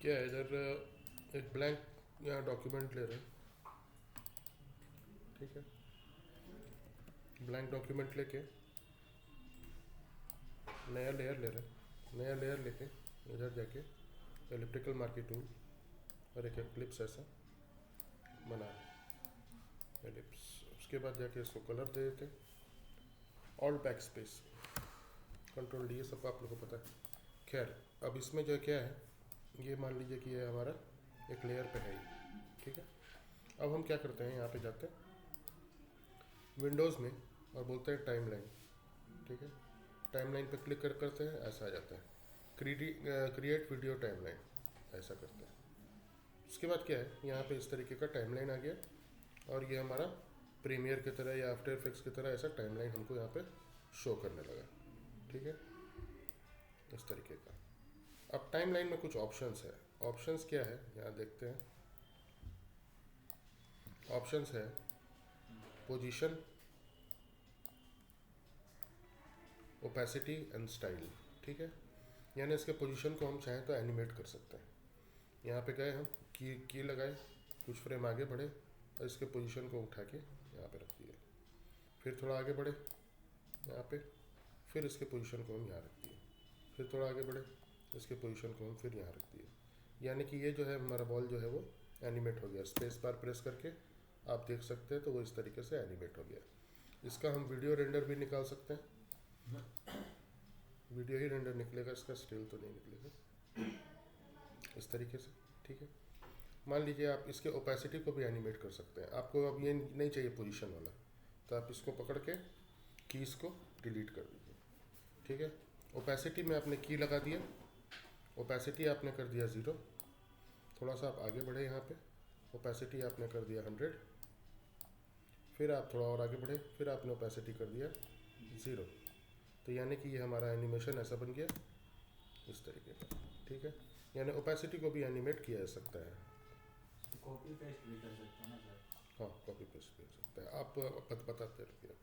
क्या है इधर एक ब्लैंक यहाँ डॉक्यूमेंट ले रहे हैं। ठीक है, ब्लैंक डॉक्यूमेंट लेके नया लेयर ले रहे हैं। नया लेयर लेके इधर जाके एलिप्टिकल मार्की टूल और एक एलिप्स ऐसा बना एलिप्स। उसके बाद जाके इसको कलर दे देते, all back space, control D, सब आप लोगों को पता है। खैर अब इसमें जो क्या है, ये मान लीजिए कि ये हमारा एक लेयर पे है ये। ठीक है, अब हम क्या करते हैं, यहाँ पे जाते हैं विंडोज़ में और बोलते हैं टाइमलाइन। ठीक है, टाइमलाइन पे क्लिक करते हैं, ऐसा आ जाता है क्रिएट वीडियो टाइमलाइन, ऐसा करते हैं। उसके बाद क्या है, यहाँ पे इस तरीके का टाइमलाइन आ गया और ये हमारा प्रीमियर की तरह या आफ्टर इफेक्ट्स की तरह ऐसा टाइमलाइन हमको यहाँ पे शो करने लगा। ठीक है, इस तरीके का। अब टाइमलाइन में कुछ ऑप्शंस है। ऑप्शंस क्या है, यहाँ देखते हैं। ऑप्शंस है पोजीशन, ओपेसिटी एंड स्टाइल। ठीक है, यानी इसके पोजीशन को हम चाहें तो एनिमेट कर सकते हैं। यहाँ पे गए हम, की लगाए, कुछ फ्रेम आगे बढ़े और इसके पोजीशन को उठा के यहाँ पे रख दिए। फिर थोड़ा आगे बढ़े यहाँ पे, फिर इसके पोजीशन को हम यहाँ रख दिए। फिर थोड़ा आगे बढ़े, इसके पोजीशन को हम फिर यहाँ रख दिए। यानी कि ये जो है हमारा बॉल जो है वो एनिमेट हो गया। स्पेस बार प्रेस करके आप देख सकते हैं, तो वो इस तरीके से एनिमेट हो गया। इसका हम वीडियो रेंडर भी निकाल सकते हैं। वीडियो ही रेंडर निकलेगा, इसका स्टिल तो नहीं निकलेगा इस तरीके से। ठीक है, मान लीजिए आप इसके ओपेसिटी को भी एनिमेट कर सकते हैं। आपको अब ये नहीं चाहिए पोजीशन वाला, तो आप इसको पकड़ के कीज को डिलीट कर दीजिए। ठीक है, ओपेसिटी में आपने की लगा दिया, ओपेसिटी आपने कर दिया 0। थोड़ा सा आप आगे बढ़े, यहाँ पे ओपेसिटी आपने कर दिया 100। फिर आप थोड़ा और आगे बढ़े, फिर आपने ओपेसिटी कर दिया 0। तो यानी कि ये हमारा एनिमेशन ऐसा बन गया इस तरीके का। ठीक है, यानी ओपेसिटी को भी एनिमेट किया जा सकता है। कॉपी पेस्ट भी कर सकते हैं ना सर? हाँ, कॉपी पेस्ट भी हो सकता है। आप बताते रहिए।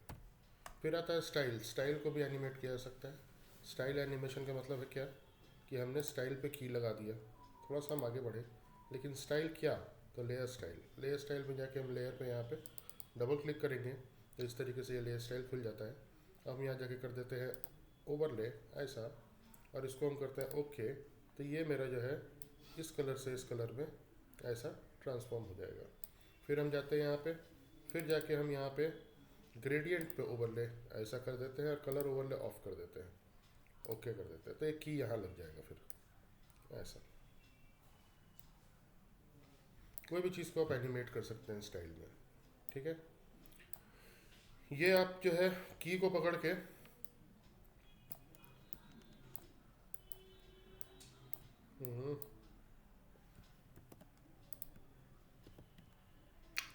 फिर आता है स्टाइल। स्टाइल को भी एनिमेट किया जा सकता है। स्टाइल एनिमेशन का मतलब है क्या, कि हमने स्टाइल पे की लगा दिया, थोड़ा सा हम आगे बढ़े, लेकिन स्टाइल क्या, तो लेयर स्टाइल। लेयर स्टाइल में जाके हम लेयर पे यहाँ पे डबल क्लिक करेंगे तो इस तरीके से ये लेयर स्टाइल खुल जाता है। अब हम यहाँ जाके कर देते हैं ओवरले ऐसा, और इसको हम करते हैं ओके। तो ये मेरा जो है इस कलर से इस कलर में ऐसा ट्रांसफॉर्म हो जाएगा। फिर हम जाते हैं यहाँ पे, फिर जाके हम यहाँ पे ग्रेडियंट पे ओवरले ऐसा कर देते हैं और कलर ओवरले ऑफ कर देते हैं, ओके कर देते हैं। तो एक की यहाँ लग जाएगा। फिर ऐसा कोई भी चीज़ को आप एनिमेट कर सकते हैं स्टाइल में। ठीक है, ये आप जो है की को पकड़ के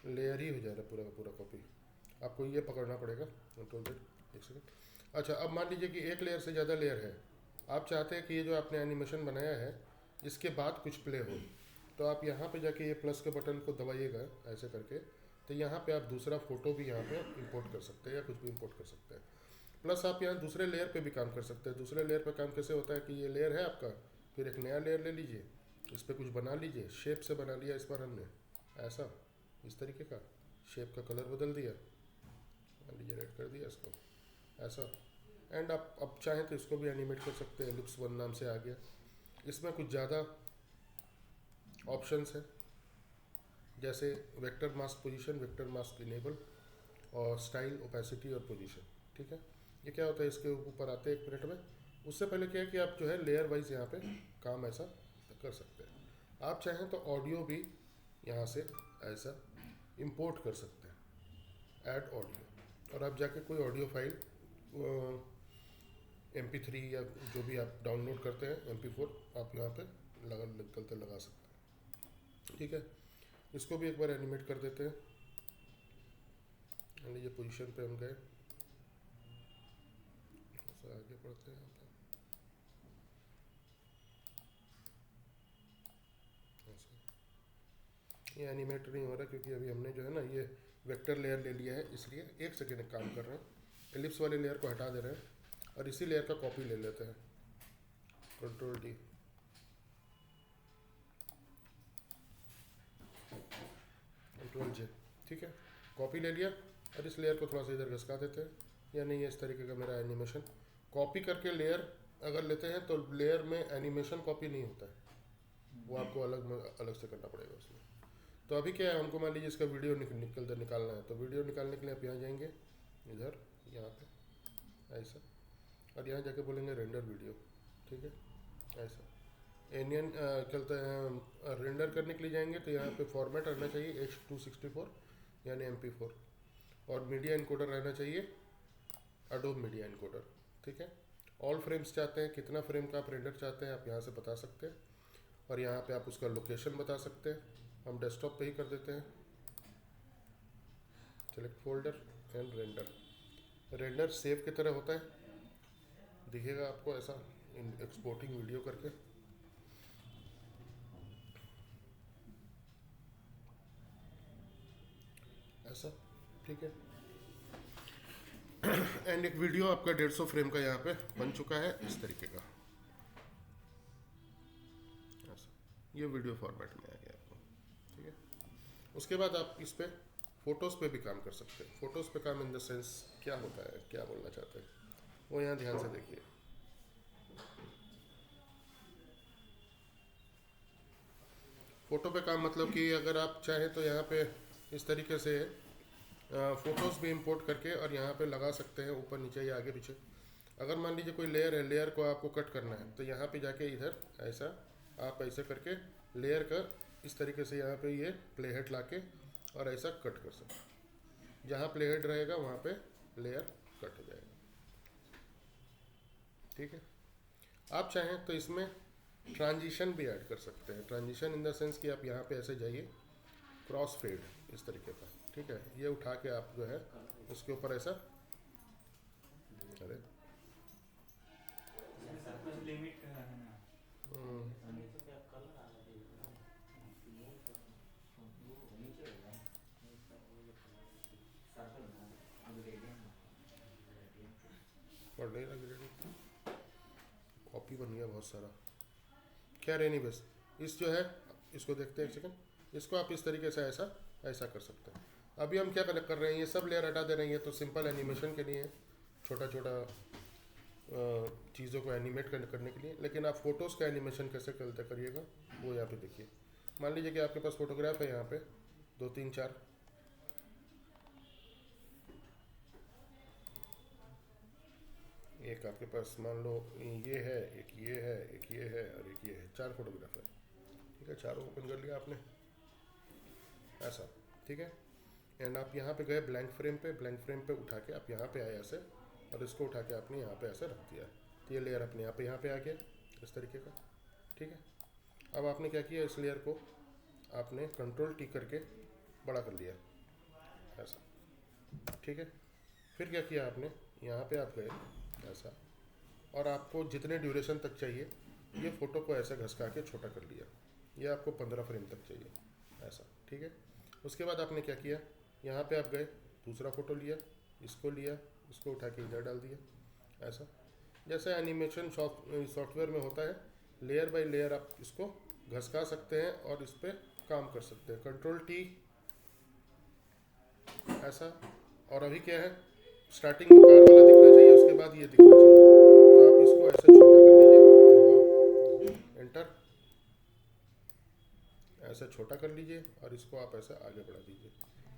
लेयर ही हो जा रहा है पूरा का पूरा कॉपी। आपको ये पकड़ना पड़ेगा, कंट्रोल Z, एक सेकंड। अच्छा, अब मान लीजिए कि एक लेयर से ज़्यादा लेयर है। आप चाहते हैं कि ये जो आपने एनिमेशन बनाया है इसके बाद कुछ प्ले हो, तो आप यहाँ पे जाके ये प्लस के बटन को दबाइएगा ऐसे करके। तो यहाँ पे आप दूसरा फोटो भी यहाँ पे इंपोर्ट कर सकते हैं या कुछ भी इंपोर्ट कर सकते हैं। प्लस आप यहाँ दूसरे लेयर पे भी काम कर सकते हैं। दूसरे लेयर पे काम कैसे होता है कि ये लेयर है आपका, फिर एक नया लेयर ले लीजिए, इस पर कुछ बना लीजिए, शेप से बना लिया इस बार हमने ऐसा, इस तरीके का शेप का कलर बदल दिया, मान लीजिए रेड कर दिया इसको ऐसा। एंड आप अब चाहें तो इसको भी एनिमेट कर सकते हैं, एलिप्स 1 नाम से आ गया। इसमें कुछ ज़्यादा ऑप्शंस हैं, जैसे vector mask position, vector mask enable, और स्टाइल, ओपेसिटी और पोजीशन। ठीक है, ये क्या होता है, इसके ऊपर आते हैं 1 मिनट में। उससे पहले क्या है कि आप जो है लेयर वाइज यहाँ पे काम ऐसा कर सकते हैं। आप चाहें तो ऑडियो भी यहाँ से ऐसा इंपोर्ट कर सकते हैं, ऐड ऑडियो, और आप जाके कोई ऑडियो फाइल MP3 या जो भी आप डाउनलोड करते हैं MP4 आप यहाँ पे लगा सकते हैं। ठीक है, इसको भी एक बार एनिमेट कर देते हैं। मान लीजिए पोजीशन पे हम गए, थोड़ा आगे बढ़ते हैं यहाँ पे ऐसा। ये एनिमेट नहीं हो रहा क्योंकि अभी हमने जो है ना ये वेक्टर लेयर ले लिया है, इसलिए एक सेकेंड काम कर रहे हैं। एलिप्स वाले लेयर को हटा दे रहे हैं और इसी लेयर का कॉपी ले लेते हैं, कंट्रोल D। Ctrl J, ठीक है। कॉपी ले लिया और इस लेयर को थोड़ा सा इधर घसका देते हैं, यानी ये इस तरीके का मेरा एनिमेशन। कॉपी करके लेयर अगर लेते हैं तो लेयर में एनिमेशन कॉपी नहीं होता है, वो आपको अलग से करना पड़ेगा उसमें। तो अभी क्या है, हमको मान लीजिए इसका वीडियो निकालना है, तो वीडियो निकालने के लिए आप यहाँ जाएंगे, इधर यहाँ पे ऐसा, और यहाँ जाके बोलेंगे रेंडर वीडियो, ठीक है, ऐसा। एनियन चलते हैं, रेंडर करने के लिए जाएंगे तो यहाँ पे फॉर्मेट रहना चाहिए H264 यानी MP4, और मीडिया इनकोडर रहना चाहिए एडोब मीडिया इनकोडर, ठीक है। ऑल फ्रेम्स चाहते हैं, कितना फ्रेम का आप रेंडर चाहते हैं आप यहाँ से बता सकते हैं, और यहाँ पे आप उसका लोकेशन बता सकते हैं। हम डेस्कटॉप पे ही कर देते हैं, select folder and render. Render save की तरह होता है, दिखेगा आपको ऐसा एक्सपोर्टिंग वीडियो करके। ऐसा, ठीक है। एंड एक वीडियो आपका 150 फ्रेम का यहाँ पे बन चुका है इस तरीके का, ऐसा। ये वीडियो फॉर्मेट में आ गया आपको, ठीक है। उसके बाद आप इस पे फोटोज़ पे भी काम कर सकते हैं। फोटोज़ पे काम इन द सेंस क्या होता है, क्या बोलना चाहते हैं वो यहाँ ध्यान से देखिए। फ़ोटो पे काम मतलब कि अगर आप चाहें तो यहाँ पे इस तरीके से फ़ोटोज़ भी इंपोर्ट करके और यहाँ पे लगा सकते हैं, ऊपर नीचे या आगे पीछे। अगर मान लीजिए कोई लेयर है, लेयर को आपको कट करना है तो यहाँ पे जाके इधर ऐसा आप ऐसे करके लेयर का इस तरीके से यहाँ पे ये प्ले हेड ला के और ऐसा कट कर सकते हैं। जहाँ प्ले हेड रहेगा वहाँ पे लेयर कट हो जाएगा, ठीक है। आप चाहें तो इसमें ट्रांजिशन भी ऐड कर सकते हैं। ट्रांजिशन इन द सेंस कि आप यहाँ पे ऐसे जाइए, क्रॉस फेड इस तरीके का, ठीक है। ये उठा के आप जो है उसके ऊपर ऐसा, अरे कुछ लिमिट है ना, पढ़ नहीं रहा, कॉपी बन गया बहुत सारा। खैर एनी बस इस जो है इसको देखते हैं एक सेकंड। इसको आप इस तरीके से ऐसा ऐसा कर सकते हैं। अभी हम क्या कर रहे हैं, ये सब लेयर हटा दे रहे हैं। ये तो सिंपल एनिमेशन के लिए, छोटा छोटा चीज़ों को एनिमेट करने के लिए। लेकिन आप फोटोज़ का एनिमेशन कैसे करते करिएगा वो यहाँ पे देखिए। मान लीजिए कि आपके पास फोटोग्राफ है, यहाँ पे 2 3 4, एक आपके पास मान लो ये है, एक ये है, एक ये है और एक ये है, 4 फोटोग्राफ है, ठीक है। चारों ओपन कर लिया आपने ऐसा, ठीक है। एंड आप यहाँ पे गए ब्लैंक फ्रेम पे, ब्लैंक फ्रेम पे उठा के आप यहाँ पे आए ऐसे, और इसको उठा के आपने यहाँ पे ऐसे रख दिया। तो ये लेयर अपने यहाँ पे आ गया इस तरीके का, ठीक है। अब आपने क्या किया, इस लेयर को आपने Ctrl T करके बड़ा कर लिया ऐसा, ठीक है। फिर क्या किया आपने, यहाँ पे आप गए ऐसा, और आपको जितने ड्यूरेशन तक चाहिए ये फ़ोटो को ऐसे घसका के छोटा कर लिया। ये आपको 15 फ्रेम तक चाहिए ऐसा, ठीक है। उसके बाद आपने क्या किया, यहाँ पे आप गए, दूसरा फ़ोटो लिया, इसको उठा के इधर डाल दिया ऐसा। जैसे एनिमेशन सॉफ्टवेयर में होता है, लेयर बाय लेयर आप इसको घसका सकते हैं और इस पर काम कर सकते हैं। Ctrl T ऐसा। और अभी क्या है, स्टार्टिंग में कार वाला दिखना चाहिए, उसके बाद ये दिखना चाहिए। तो आप इसको ऐसे छोटा कर लीजिए, एंटर, ऐसे छोटा कर लीजिए और इसको आप ऐसे आगे बढ़ा दीजिए।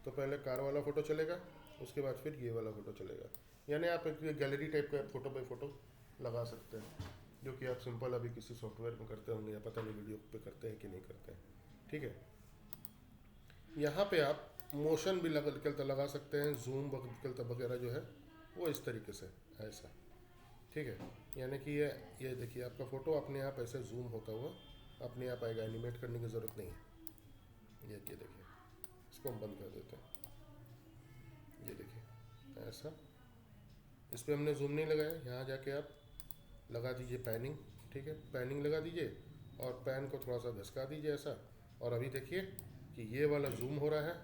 तो पहले कार वाला फ़ोटो चलेगा, उसके बाद फिर ये वाला फ़ोटो चलेगा। यानी आप एक गैलरी टाइप का फ़ोटो बाई फ़ोटो लगा सकते हैं, जो कि आप सिंपल अभी किसी सॉफ्टवेयर में करते होंगे, या पता नहीं वीडियो पे करते हैं कि नहीं करते हैं, ठीक है। यहाँ पे आप मोशन भी लगा सकते हैं, जूम वगैरह जो है वो इस तरीके से ऐसा, ठीक है। यानी कि ये देखिए आपका फ़ोटो अपने आप ऐसे जूम होता हुआ अपने आप आएगा, एनिमेट करने की ज़रूरत नहीं है। ये देखिए, इसको हम बंद कर देते हैं। ये देखिए ऐसा, इस पर हमने जूम नहीं लगाया। यहाँ जाके आप लगा दीजिए पैनिंग, ठीक है। पैनिंग लगा दीजिए और पैन को थोड़ा सा घसका दीजिए ऐसा, और अभी देखिए कि ये वाला जूम हो रहा है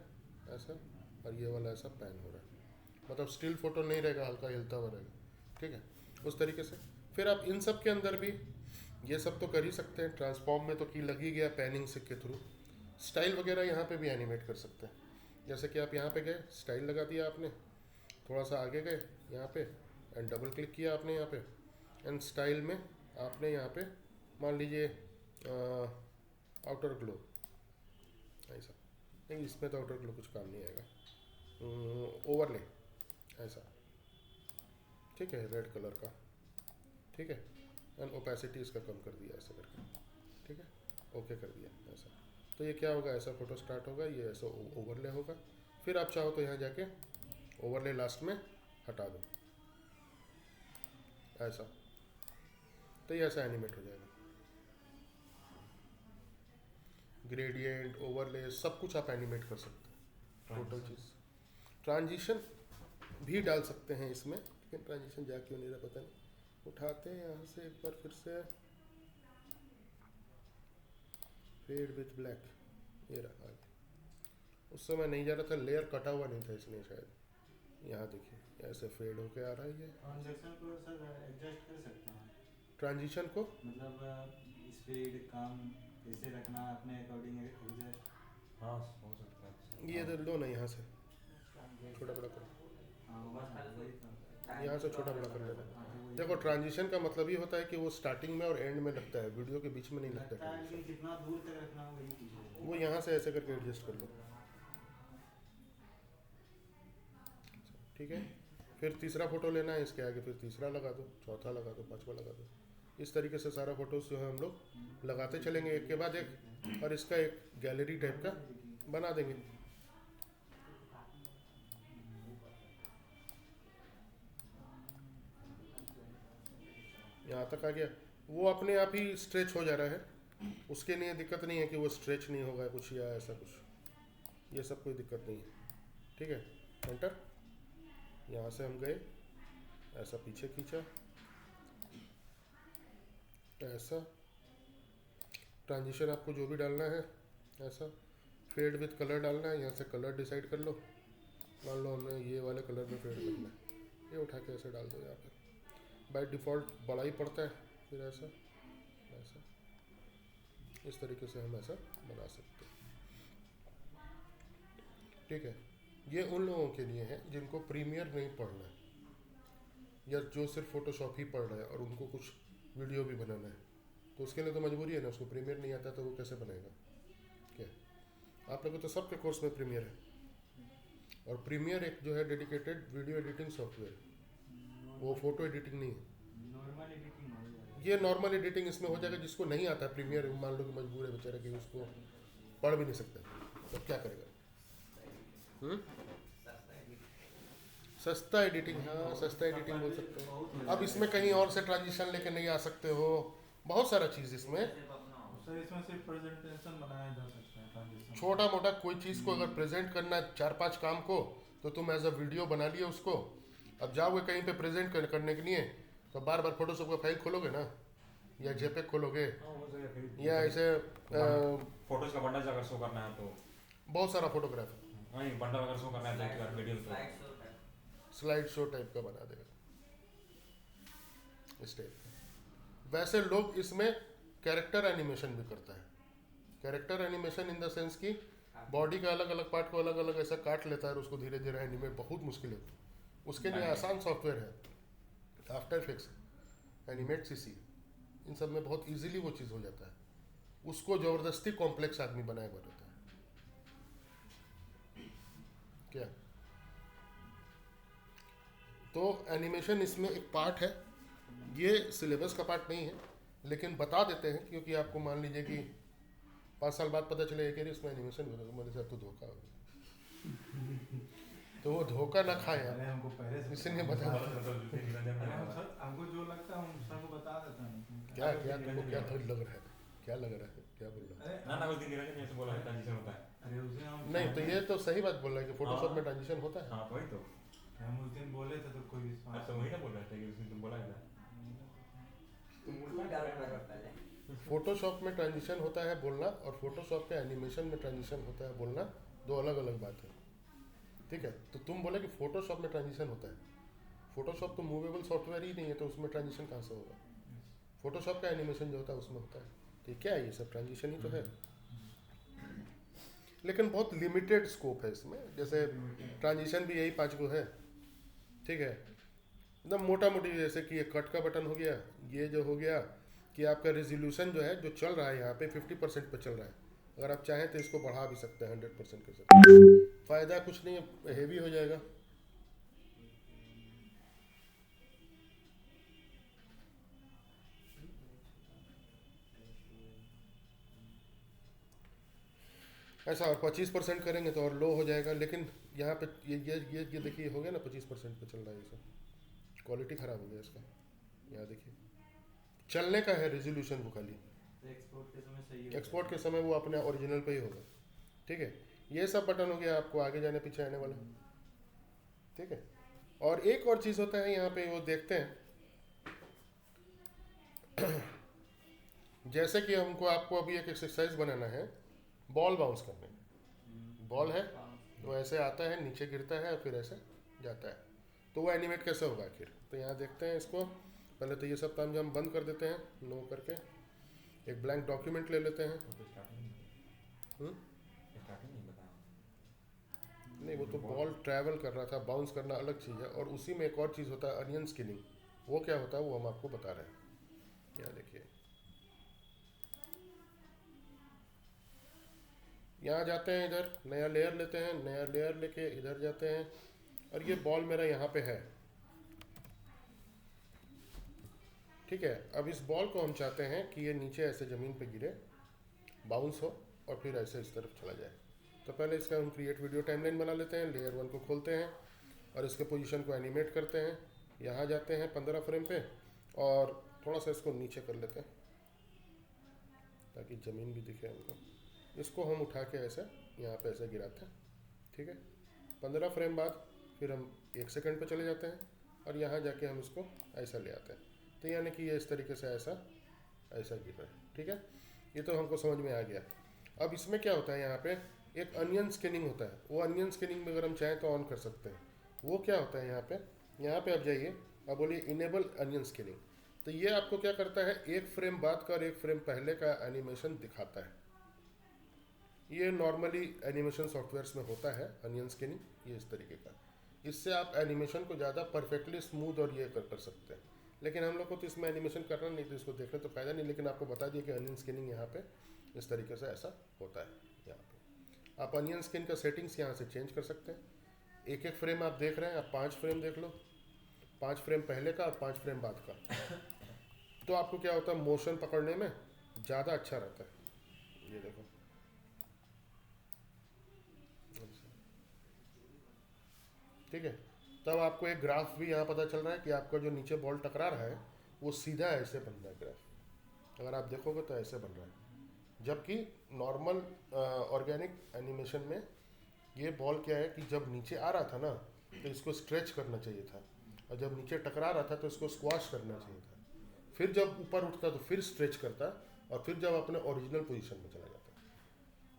ऐसा, और ये वाला ऐसा पैन हो रहा है। मतलब स्टिल फ़ोटो नहीं रहेगा, हल्का हिलता हुआ रहेगा, ठीक है, उस तरीके से। फिर आप इन सब के अंदर भी ये सब तो कर ही सकते हैं। ट्रांसफॉर्म में तो की लगी गया पैनिंग से के थ्रू। स्टाइल वगैरह यहाँ पे भी एनिमेट कर सकते हैं। जैसे कि आप यहाँ पे गए, स्टाइल लगा दिया आपने, थोड़ा सा आगे गए यहाँ पे एंड डबल क्लिक किया आपने यहाँ पे, एंड स्टाइल में आपने यहाँ पे मान लीजिए आउटर ग्लो, ऐसा नहीं, इसमें तो आउटर ग्लो कुछ काम नहीं आएगा, ओवरले ऐसा, ठीक है, रेड कलर का, ठीक है, एंड ओपेसिटी इसका कम कर दिया ऐसा करके, ठीक है, ओके कर दिया ऐसा। तो ये क्या होगा, ऐसा फोटो स्टार्ट होगा, ये ऐसा ओवरले होगा। फिर आप चाहो तो यहाँ जाके ओवरले लास्ट में हटा दो ऐसा, तो ये ऐसा एनिमेट हो जाएगा। ग्रेडियंट, ओवरले, सब कुछ आप एनिमेट कर सकते हैं, टोटल चीज़। ट्रांजिशन भी डाल सकते हैं इसमें, लेकिन ट्रांजिशन जा क्यों नहीं रहा पता नहीं। उठाते हैं यहाँ से एक बार फिर से, फेड विथ ब्लैक, ये रहा आगे। उस समय नहीं जा रहा था, लेयर कटा हुआ नहीं था इसलिए शायद। यहाँ देखिए ऐसे फेड होके आ रहा है ये। ट्रांजैक्शन को सर एडजस्ट कर सकते हैं, ट्रांजिशन को मतलब स्पीड कम कैसे रखना है अपने अकॉर्डिंग एडजस्ट। हाँ हो सकता है। ये इधर लो ना, यहाँ से छोटा बड़ा करो, हाँ वही तो। यहाँ से छोटा बड़ा कर लेना। हाँ, तो वही देखो ट्रांजिशन का मतलब ये होता है कि वो स्टार्टिंग में और एंड में लगता है, वीडियो के बीच में नहीं लगता लगता है, है। लेकिन कितना दूर तक रखना है वही चीज़ है। वो यहाँ से ऐसे करके एडजस्ट कर लो, ठीक है। फिर तीसरा फोटो लेना है, इसके आगे फिर तीसरा लगा दो, चौथा लगा दो, पांचवा लगा दो। इस तरीके से सारा फोटोज जो है हम लोग लगाते चलेंगे एक के बाद एक, और इसका एक गैलरी टाइप का बना देंगे। यहाँ तक आ गया, वो अपने आप ही स्ट्रेच हो जा रहा है, उसके लिए दिक्कत नहीं है कि वो स्ट्रेच नहीं होगा कुछ या ऐसा कुछ, ये सब कोई दिक्कत नहीं है, ठीक है। एंटर, यहाँ से हम गए, ऐसा पीछे खींचा, ऐसा। ट्रांजिशन आपको जो भी डालना है ऐसा, फेड विथ कलर डालना है, यहाँ से कलर डिसाइड कर लो। मान लो हमने ये वाले कलर में फेड करना है, ये उठा के ऐसे डाल दो यहाँ पे, बाय डिफ़ॉल्ट बड़ा ही पड़ता है, फिर ऐसा ऐसा, इस तरीके से हम ऐसा बना सकते हैं, ठीक है। ये उन लोगों के लिए है जिनको प्रीमियर नहीं पढ़ना है, या जो सिर्फ फोटोशॉप ही पढ़ रहा है और उनको कुछ वीडियो भी बनाना है, तो उसके लिए तो मजबूरी है ना, उसको प्रीमियर नहीं आता तो वो कैसे बनाएगा। क्या आप लोगों तो सबके कोर्स में प्रीमियर है, और प्रीमियर एक जो है डेडिकेटेड वीडियो एडिटिंग सॉफ्टवेयर है, वो फोटो एडिटिंग नहीं है। नॉर्मल एडिटिंग हो जाएगा, ये नॉर्मल एडिटिंग इसमें हो जाएगा। जिसको नहीं आता प्रीमियर, मान लो कि मजबूर है बेचारा कि उसको पढ़ भी नहीं सकता, तो क्या करेगा। सस्ता एडिटिंग, हाँ सस्ता एडिटिंग बोल सकते हो। अब इसमें कहीं और से ट्रांजिशन लेके नहीं आ सकते हो, बहुत सारा चीज़ इसमें। सर इसमें सिर्फ प्रेजेंटेशन बनाया जा सकता है, ट्रांजिशन छोटा मोटा कोई चीज़ को अगर प्रेजेंट करना है 4-5 काम को, तो तुम एज अ वीडियो बना लिए उसको। अब जाओगे कहीं पे प्रेजेंट करने के लिए, तो बार बार फोटोशॉप का फाइल खोलोगे ना, या जेपेग खोलोगे, या ऐसे फोटोज का बंडल अगर शो करना है तो बहुत सारा फोटोग्राफ है, वही बंडल अगर शो करना है तो वीडियो तो स्लाइड शो टाइप का बना देगा इस टाइप का। वैसे लोग इसमें कैरेक्टर एनिमेशन भी करता है। Character animation in the sense कि बॉडी का अलग अलग पार्ट को अलग अलग ऐसा काट लेता है और उसको धीरे धीरे एनिमेट, बहुत मुश्किल है। उसके लिए आसान सॉफ्टवेयर है, आफ्टर इफेक्ट्स, एनिमेट सीसी, इन सब में बहुत इजीली वो चीज़ हो जाता है। उसको ज़बरदस्ती कॉम्प्लेक्स आदमी बनाया हुआ रहता है। क्या तो एनिमेशन इसमें एक पार्ट है, ये सिलेबस का पार्ट नहीं है, लेकिन बता देते हैं क्योंकि आपको मान लीजिए कि 5 साल बाद पता चले कि इसमें एनिमेशन भी होगा, मेरे साथ तो धोखा हो गया। तो वो धोखा ना खाए अरे हमको पहले से इसलिए बता हमको जो लगता है हम सर को बता देते हैं। क्या क्या तुमको क्या लग रहा है, क्या लग रहा है, क्या बोल रहा है। ना उस दिन निरंजन ऐसे बोला ट्रांजिशन होता है। अरे उस दिन हम नहीं तो ये तो सही बात बोल रहा है कि फोटोशॉप में ट्रांजिशन होता है। हाँ वही तो हम उस दिन बोले थे तो कोई विश्वास तो वही ना बोल रहा था कि उस दिन तुम बोला था। फोटोशॉप में ट्रांजिशन होता है बोलना, और फोटोशॉप के एनिमेशन में ट्रांजिशन होता है बोलना, दो अलग अलग बात है, ठीक है। तो तुम बोले कि फोटोशॉप में ट्रांजिशन होता है, फोटोशॉप तो मूवेबल सॉफ्टवेयर ही नहीं है, तो उसमें ट्रांजिशन कहाँ से होगा। फोटोशॉप का एनिमेशन जो होता है उसमें होता है, तो क्या है, ये सब ट्रांजिशन ही तो है। लेकिन बहुत लिमिटेड स्कोप है इसमें। जैसे ट्रांजिशन भी यही 5 को है, ठीक है। एकदम मोटा मोटी, जैसे कि ये कट का बटन हो गया, ये जो हो गया कि आपका रेजोल्यूशन जो है जो चल रहा है यहाँ पे 50% पे चल रहा है। अगर आप चाहें तो इसको बढ़ा भी सकते हैं, 100% कर सकते हैं। फ़ायदा कुछ नहीं है, हेवी हो जाएगा। ऐसा, और 25% करेंगे तो और लो हो जाएगा। लेकिन यहाँ पे ये देखिए हो गया ना, 25% पे चल रहा है। ये सब क्वालिटी ख़राब हो गया इसका। यहाँ देखिए चलने का है रेजोल्यूशन वो खाली, तो एक्सपोर्ट के समय सही है। एक्सपोर्ट के समय वो अपने ओरिजिनल पे ही होगा, ठीक है। ये सब बटन हो गया आपको आगे जाने पीछे आने वाला, ठीक है। और एक और चीज़ होता है यहाँ पे, वो देखते हैं जैसे कि हमको आपको अभी एक एक्सरसाइज बनाना है, बॉल बाउंस करने। बॉल है तो ऐसे आता है, नीचे गिरता है, फिर ऐसे जाता है। तो वो एनिमेट कैसे होगा आखिर, तो यहाँ देखते हैं इसको। पहले तो ये सब काम जो हम बंद कर देते हैं, नो करके एक ब्लैंक डॉक्यूमेंट ले लेते हैं। नहीं, वो तो बॉल ट्रैवल कर रहा था, बाउंस करना अलग चीज़ है। और उसी में एक और चीज़ होता है, अनियन स्किनिंग। वो क्या होता है वो हम आपको बता रहे हैं। यहाँ देखिए, यहाँ जाते हैं, इधर नया लेयर लेते हैं, नया लेयर लेके इधर जाते हैं, और ये बॉल मेरा यहाँ पे है, ठीक है। अब इस बॉल को हम चाहते हैं कि ये नीचे ऐसे ज़मीन पे गिरे, बाउंस हो, और फिर ऐसे इस तरफ चला जाए। तो पहले इसका हम क्रिएट वीडियो टाइमलाइन बना लेते हैं। लेयर 1 को खोलते हैं और इसके पोजीशन को एनिमेट करते हैं। यहाँ जाते हैं 15 फ्रेम पे, और थोड़ा सा इसको नीचे कर लेते हैं ताकि ज़मीन भी दिखे हमको। इसको हम उठा के ऐसे यहाँ पे ऐसे गिराते हैं, ठीक है। 15 फ्रेम बाद फिर हम 1 सेकंड पे चले जाते हैं, और यहाँ जाके हम इसको ऐसा ले आते हैं। तो यानी कि ये इस तरीके से ऐसा गिर रहा है, ठीक है। ये तो हमको समझ में आ गया। अब इसमें क्या होता है, यहाँ पे एक अनियन स्कैनिंग होता है। वो अनियन स्कैनिंग में अगर हम चाहें तो ऑन कर सकते हैं। वो क्या होता है, यहाँ पे आप जाइए, अब बोलिए इनेबल अनियन स्कैनिंग। तो ये आपको क्या करता है, 1 फ्रेम बाद का और 1 फ्रेम पहले का एनिमेशन दिखाता है। ये नॉर्मली एनिमेशन सॉफ्टवेयर्स में होता है अनियन स्कैनिंग, ये इस तरीके का। इससे आप एनिमेशन को ज़्यादा परफेक्टली स्मूथ और ये कर सकते हैं। लेकिन हम लोग को तो इसमें एनिमेशन करना नहीं, तो इसको देखने तो फ़ायदा नहीं। लेकिन आपको बता दिया कि अनियन स्कैनिंग यहाँ पे इस तरीके से ऐसा होता है। यहाँ पे आप अनियन स्किन का सेटिंग्स यहाँ से चेंज कर सकते हैं। एक फ्रेम आप देख रहे हैं, आप 5 फ्रेम देख लो, 5 फ्रेम पहले का और 5 फ्रेम बाद का। तो आपको क्या होता है, मोशन पकड़ने में ज़्यादा अच्छा रहता है। ये देखो, ठीक है। तब आपको एक ग्राफ भी यहाँ पता चल रहा है कि आपका जो नीचे बॉल टकरा रहा है वो सीधा ऐसे बन रहा है ग्राफ। अगर आप देखोगे तो ऐसे बन रहा है, जबकि नॉर्मल ऑर्गेनिक एनिमेशन में ये बॉल क्या है कि जब नीचे आ रहा था ना तो इसको स्ट्रेच करना चाहिए था, और जब नीचे टकरा रहा था तो इसको स्क्वाश करना चाहिए था। फिर जब ऊपर उठता तो फिर स्ट्रेच करता, और फिर जब अपने ओरिजिनल पोजीशन में चला जाता।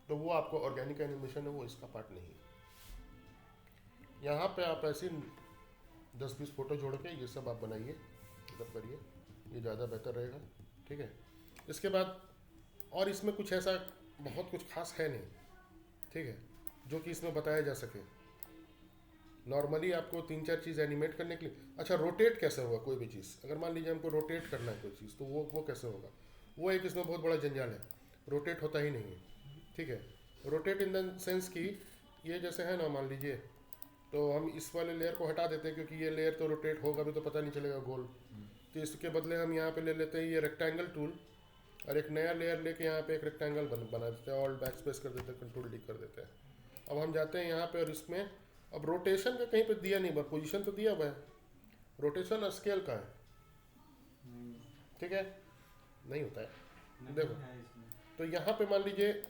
तो वो आपको ऑर्गेनिक एनिमेशन है, वो इसका पार्ट नहीं है। यहाँ पे आप ऐसी 10-20 फोटो जोड़ के ये सब आप बनाइए, मतलब करिए, ये ज़्यादा बेहतर रहेगा, ठीक है। इसके बाद और इसमें कुछ ऐसा बहुत कुछ खास है नहीं, ठीक है, जो कि इसमें बताया जा सके। नॉर्मली आपको 3-4 चीज़ एनिमेट करने के लिए, अच्छा रोटेट कैसे होगा कोई भी चीज़, अगर मान लीजिए हमको रोटेट करना है कोई चीज़, तो वो कैसे होगा, वो एक इसमें बहुत बड़ा जंजाल है। रोटेट होता ही नहीं है, ठीक है। रोटेट इन द सेंस कि ये जैसे है ना, मान लीजिए तो हम इस वाले लेयर को हटा देते हैं, क्योंकि ये लेयर तो रोटेट होगा भी तो पता नहीं चलेगा गोल। तो इसके बदले हम यहाँ पे ले लेते हैं ये रेक्टेंगल टूल, और एक नया लेयर लेके यहाँ पे एक रेक्टेंगल बना देते हैं, और बैक स्पेस कर देते हैं, कंट्रोल डी कर देते हैं। अब हम जाते हैं यहाँ पे, और इसमें अब रोटेशन का कहीं पे दिया नहीं, बस पोजीशन तो दिया हुआ है, रोटेशन और स्केल का है, ठीक है, नहीं होता है। देखो, तो यहाँ पे मान लीजिए,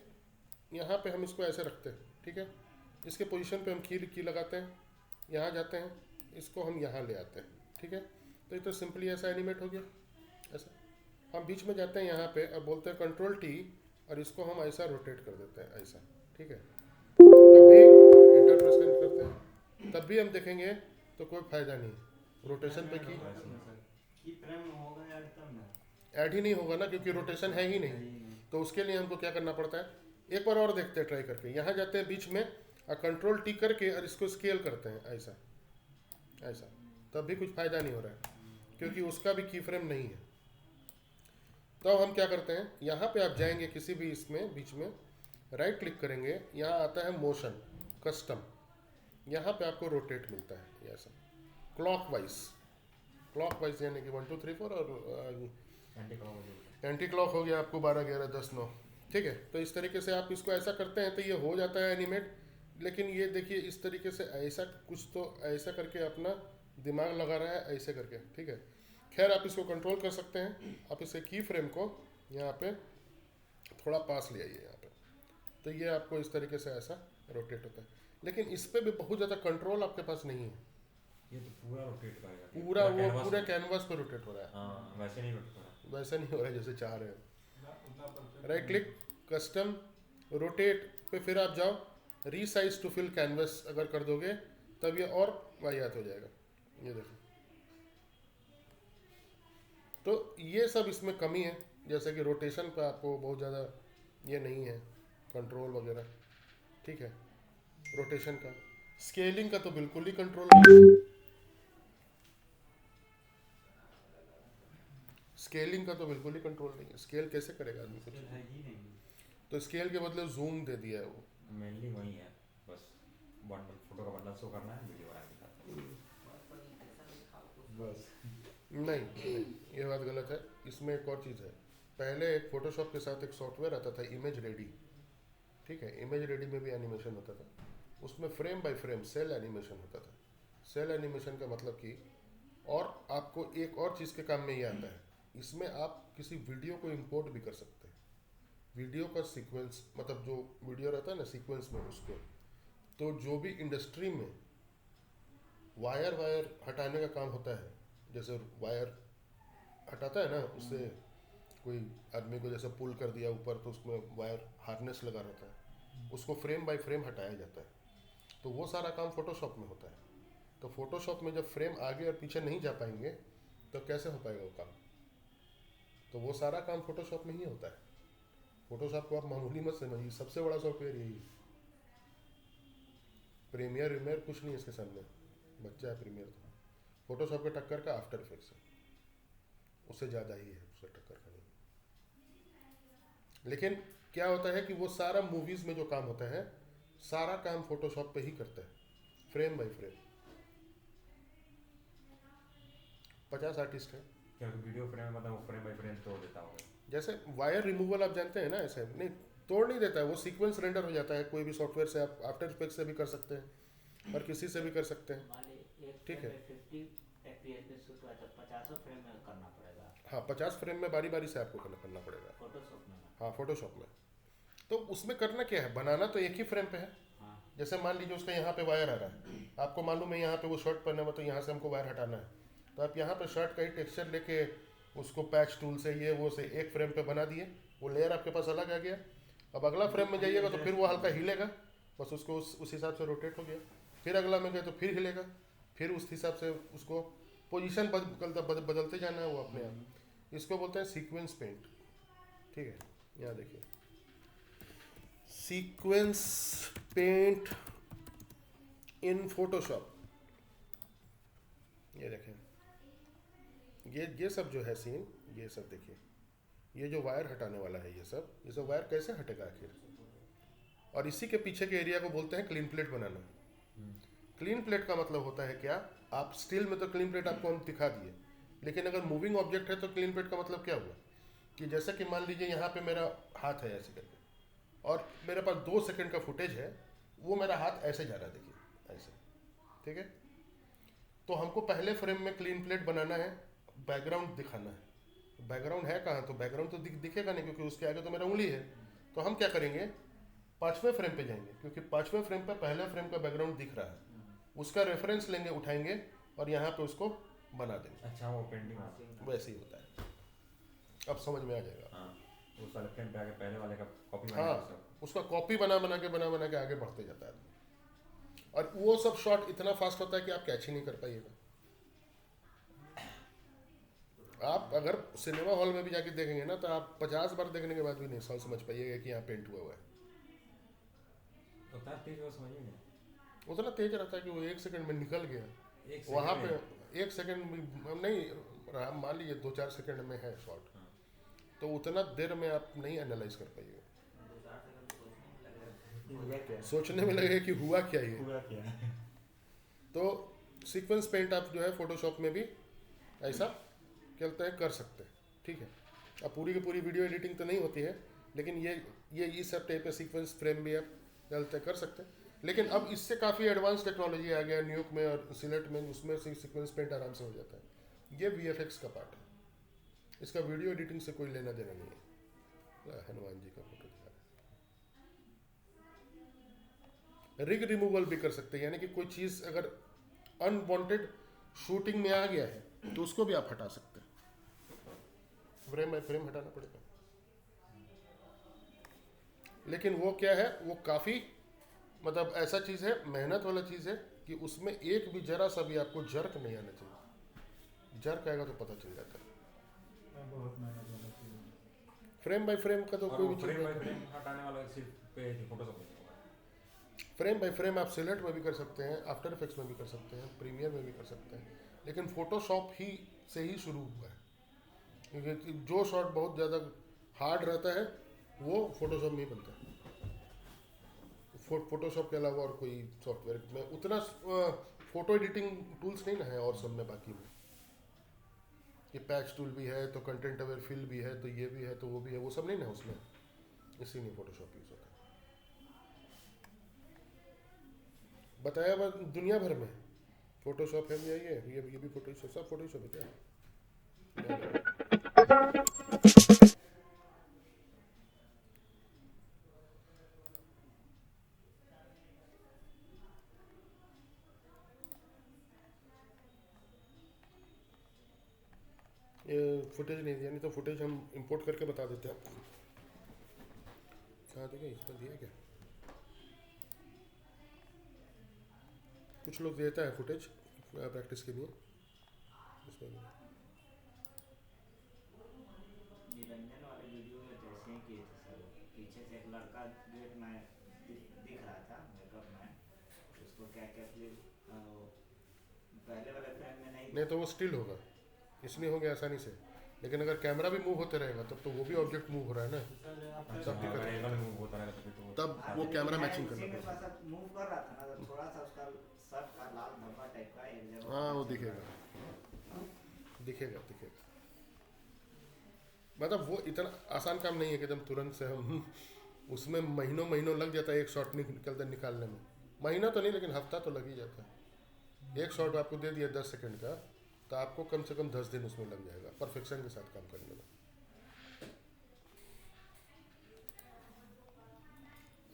यहाँ पे हम इसको ऐसे रखते हैं, ठीक है। इसके पोजीशन पे हम की लगाते हैं, यहाँ जाते हैं, इसको हम यहाँ ले आते हैं, ठीक है। तो ये तो सिंपली ऐसा एनिमेट हो गया। ऐसा हम बीच में जाते हैं यहाँ पे और बोलते हैं कंट्रोल टी, और इसको हम ऐसा रोटेट कर देते हैं, ऐसा, ठीक है। तब भी एंटर प्रेस करते हैं, तब भी हम देखेंगे तो कोई फायदा नहीं। रोटेशन पे की ऐड ही नहीं होगा ना, क्योंकि रोटेशन है ही नहीं। तो उसके लिए हमको क्या करना पड़ता है, एक बार और देखते हैं ट्राई करके, यहाँ जाते हैं बीच में और कंट्रोल टी करके और इसको स्केल करते हैं ऐसा ऐसा, तब भी कुछ फ़ायदा नहीं हो रहा है क्योंकि उसका भी की फ्रेम नहीं है। तो हम क्या करते हैं, यहाँ पे आप जाएंगे किसी भी इसमें बीच में, राइट क्लिक करेंगे, यहाँ आता है मोशन कस्टम, यहाँ पे आपको रोटेट मिलता है ये ऐसा क्लॉकवाइज यानी कि 1 2 3 4 और एंटी क्लॉक हो गया आपको 12 11 10 9, ठीक है। तो इस तरीके से आप इसको ऐसा करते हैं तो ये हो जाता है एनिमेट। लेकिन ये देखिए इस तरीके से ऐसा कुछ तो ऐसा करके अपना दिमाग लगा रहा है ऐसे करके, ठीक है। खैर आप इसको कंट्रोल कर सकते हैं, आप इसे की फ्रेम को यहाँ पे थोड़ा पास ले आइए यहाँ पे, तो ये आपको इस तरीके से ऐसा रोटेट होता है। लेकिन इस पे भी बहुत ज़्यादा कंट्रोल आपके पास नहीं है, ये तो पूरा रोटेट करेगा, पूरा वो पूरे कैनवास पे रोटेट हो रहा है। हाँ वैसे नहीं रोटेट हो रहा, वैसा नहीं हो रहा है जैसे चाह रहे हैं। राइट क्लिक कस्टम रोटेट पे फिर आप जाओ, रीसाइज टू फिल कैनवस अगर कर दोगे तब ये और वाहियात हो जाएगा। ये देखो, तो ये सब इसमें कमी है, जैसे कि रोटेशन पे आपको बहुत ज़्यादा ये नहीं है कंट्रोल वगैरह, ठीक है। रोटेशन का, स्केलिंग का तो बिल्कुल ही कंट्रोल नहीं है, स्केलिंग का तो बिल्कुल ही कंट्रोल नहीं है। स्केल कैसे करेगा आदमी कुछ, है ही नहीं। तो स्केल के बदले जूम दे दिया है वो। मेनली वही है, बस बंडल फोटो का बंडल शो करना है, वीडियो बना के दिखाना है बस। नहीं, ये बात गलत है। इसमें एक और चीज़ है, पहले एक फोटोशॉप के साथ एक सॉफ्टवेयर आता था इमेज रेडी, ठीक है। इमेज रेडी में भी एनिमेशन होता था, उसमें frame by frame cel animation होता था। सेल एनिमेशन का मतलब कि, और आपको एक और चीज़ के काम में ये आता है, इसमें आप किसी वीडियो को इंपोर्ट भी कर सकते हैं। वीडियो का सीक्वेंस मतलब जो वीडियो रहता है ना सीक्वेंस में उसको, तो जो भी इंडस्ट्री में वायर हटाने का काम होता है, जैसे वायर हटाता है ना, उससे कोई आदमी को जैसे पुल कर दिया ऊपर तो उसमें वायर हार्नेस लगा रहता है, उसको फ्रेम बाय फ्रेम हटाया जाता है। तो वो सारा काम फोटोशॉप में होता है। तो फोटोशॉप में जब फ्रेम आगे और पीछे नहीं जा पाएंगे तो कैसे हो पाएगा वो काम, तो वो सारा काम फोटोशॉप में ही होता है। फोटोशॉप को आप मामूली मत समझिए, सबसे बड़ा सॉफ्टवेयर यही है। प्रीमियर कुछ नहीं है इसके सामने, बच्चा है प्रीमियर। तो फोटोशॉप के टक्कर का आफ्टर इफेक्ट्स है, उससे ज़्यादा ही है, उससे टक्कर का नहीं। लेकिन क्या होता है कि वो सारा मूवीज़ में जो काम होता है सारा काम फोटोशॉप पे ही करता है, फ्रेम बाय फ्रेम। 50 आर्टिस्ट हैं। क्या वीडियो फ्रेम मतलब वो फ्रेम बाय फ्रेम तोड़ देता होगा, जैसे वायर रिमूवल आप जानते हैं ना, ऐसे नहीं तोड़ नहीं देता है वो, सीक्वेंस रेंडर हो जाता है। कोई भी सॉफ्टवेयर से आप आफ्टर इफेक्ट से भी कर सकते हैं और किसी से भी कर सकते हैं, ठीक है। 50 FPS पे शूट हुआ तो 50 फ्रेम में करना पड़ेगा। हाँ 50 फ्रेम में बारी बारी से आपको करना पड़ेगा, फोटोशॉप में। हाँ फोटोशॉप में। तो उसमें करना क्या है, बनाना तो एक ही फ्रेम पे है। हाँ। जैसे मान लीजिए उसका यहाँ पे वायर आ रहा है, आपको मालूम है यहाँ पे वो शर्ट पहना हुआ, तो यहाँ से हमको वायर हटाना है, तो आप यहाँ पे शर्ट का ही टेक्सचर लेके उसको पैच टूल से ये वो से एक फ्रेम पे बना दिए, वो लेयर आपके पास अलग आ गया। अब अगला फ्रेम में जाइएगा तो फिर वो हल्का हिलेगा, बस उसको उस हिसाब से रोटेट हो गया। फिर अगला में गए तो फिर हिलेगा, फिर उस हिसाब से उसको पोजीशन बदलते जाना है वो अपने आप। इसको बोलते हैं सीक्वेंस पेंट, ठीक है। यहाँ देखिए सीक्वेंस पेंट इन फोटोशॉप, ये देखें, ये सब जो है सीन, ये सब देखिए, ये जो वायर हटाने वाला है ये सब वायर कैसे हटेगा आखिर। और इसी के पीछे के एरिया को बोलते हैं क्लीन प्लेट बनाना। क्लीन प्लेट का मतलब होता है क्या, आप स्टिल में तो क्लीन प्लेट आपको हम दिखा दिए, लेकिन अगर मूविंग ऑब्जेक्ट है तो क्लीन प्लेट का मतलब क्या हुआ कि जैसे कि मान लीजिए यहाँ पे मेरा हाथ है ऐसे करके, और मेरे पास 2 सेकंड का फुटेज है, वो मेरा हाथ ऐसे जा रहा है, देखिए ऐसे, ठीक है। तो हमको पहले फ्रेम में क्लीन प्लेट बनाना है, बैकग्राउंड दिखाना है। बैकग्राउंड है कहाँ, तो बैकग्राउंड तो दिखेगा नहीं क्योंकि उसके आगे तो मेरा उंगली है। तो हम क्या करेंगे, 5वें फ्रेम पे जाएंगे, क्योंकि 5वें फ्रेम पे पहले फ्रेम का बैकग्राउंड दिख रहा है, उसका रेफरेंस लेंगे, उठाएंगे और यहाँ पे उसको बना देंगे। अच्छा वो पेंटिंग वैसे ही होता है, अब समझ में आ जाएगा। हाँ उस वाले फ्रेम पे आके पहले वाले का कॉपी बना हाँ, उसका कॉपी बना बना के आगे बढ़ते जाता है, और वो सब शॉट इतना फास्ट होता है कि आप कैच ही नहीं कर पाइएगा। आप अगर सिनेमा हॉल में भी जाके देखेंगे ना, तो आप 50 बार देखने के बाद भी नहीं समझ पाइएगा कि यहाँ पेंट हुआ है। उतना तेज वो समझ में नहीं उतना तेज रहता है कि वो 1 सेकंड में निकल गया एक वहाँ सेकंड पे। में 1 सेकंड में नहीं मान लीजिए 2-4 सेकंड में है शॉट, हाँ। तो उतना देर में आप नहीं एनालाइज कर पाइए, 2-4 सेकंड सोचने में लग रहा है ये हुआ क्या सोचने में लगेगा कि हुआ क्या ये। हुआ क्या है तो सीक्वेंस पेंट आप जो है फोटोशॉप में भी ऐसा कहते हैं कर सकते हैं, ठीक है। अब पूरी की पूरी वीडियो एडिटिंग तो नहीं होती है, लेकिन ये इस सब टाइप के सीक्वेंस फ्रेम भी आप चलते कर सकते हैं। लेकिन अब इससे काफ़ी एडवांस टेक्नोलॉजी आ गया न्यूयॉर्क में और सिलेट में, उसमें से सीक्वेंस पेंट आराम से हो जाता है। ये VFX का पार्ट है, इसका वीडियो एडिटिंग से कोई लेना देना नहीं है। हनुमान जी का फोटो दिखा रहे। रिग रिमूवल भी कर सकते हैं, यानी कि कोई चीज़ अगर अनवांटेड शूटिंग में आ गया है तो उसको भी आप हटा सकते हैं। फ्रेम बाय फ्रेम हटाना पड़ेगा, लेकिन वो क्या है, वो काफ़ी मतलब ऐसा चीज़ है, मेहनत वाला चीज़ है कि उसमें एक भी जरा सा भी आपको जर्क नहीं आना चाहिए। जर्क आएगा तो पता चल जाता है। बहुत मेहनत वाला चीज़ है। फ्रेम बाय फ्रेम का तो और कोई वो भी फ्रेम बाय चीज़ फ्रेम हटाने वाला सिर्फ पे फोटोशॉप में होगा। फ्रेम बाय फ्रेम आप सिलेट में भी कर सकते हैं, आफ्टर इफेक्ट्स में भी कर सकते हैं, प्रीमियर में भी कर सकते हैं, लेकिन फोटोशॉप ही से ही शुरू हुआ है, क्योंकि जो शॉट बहुत ज़्यादा हार्ड रहता है वो फोटोशॉप में ही बनता है। फोटोशॉप के अलावा और कोई सॉफ्टवेयर में उतना फोटो एडिटिंग टूल्स नहीं ना है और सब में बाकी में, कि पैच टूल भी है तो कंटेंट अवेयर फिल भी है तो ये भी है तो वो भी है, वो सब नहीं ना उसमें, इसीलिए फोटोशॉप यूज़ होता है। बताया हुआ दुनिया भर में फोटोशॉप है, ये भी फोटोशॉप, सब फोटोशॉप है क्या? ये फुटेज नहीं दिया, नहीं तो फुटेज हम इंपोर्ट करके बता देते हैं आपको। कहाँ देखिए, इस पर दिया क्या? कुछ लोग देता है फुटेज प्रैक्टिस के लिए, इसमें निरंजन वाले वीडियो में तो ऐसे ही किए थे सर। पीछे से एक लड़का गेट में दिख रहा था मेकअप में, उसको क्या क्या फिर पहले वाले फ्रेम में नहीं नहीं तो वो स्टिल होगा, इसलिए हो गया आसानी से। लेकिन अगर कैमरा भी मूव होते रहेगा तब तो वो भी ऑब्जेक्ट मूव हो रहा है ना, अच्छा सब दिक्कत है। एंगल मूव होता रहेगा तभी तो तब वो कैमरा मैचिंग करना उसी में पड़ेगा। थोड़ा सा मूव कर रहा था ना, तो थोड़ा सा उसका शर्ट का लाल धब्बा टाइप का एक जगह हाँ वो पता चल दिखेगा, रहा था। दिखेगा। मतलब वो इतना आसान काम नहीं है कि एकदम तुरंत से हम उसमें महीनों महीनों लग जाता है एक शॉट निकालने में। महीना तो नहीं, लेकिन हफ्ता तो लग ही जाता है। एक शॉट आपको दे दिया 10 सेकंड का, तो आपको कम से कम 10 दिन उसमें लग जाएगा परफेक्शन के साथ काम करने में।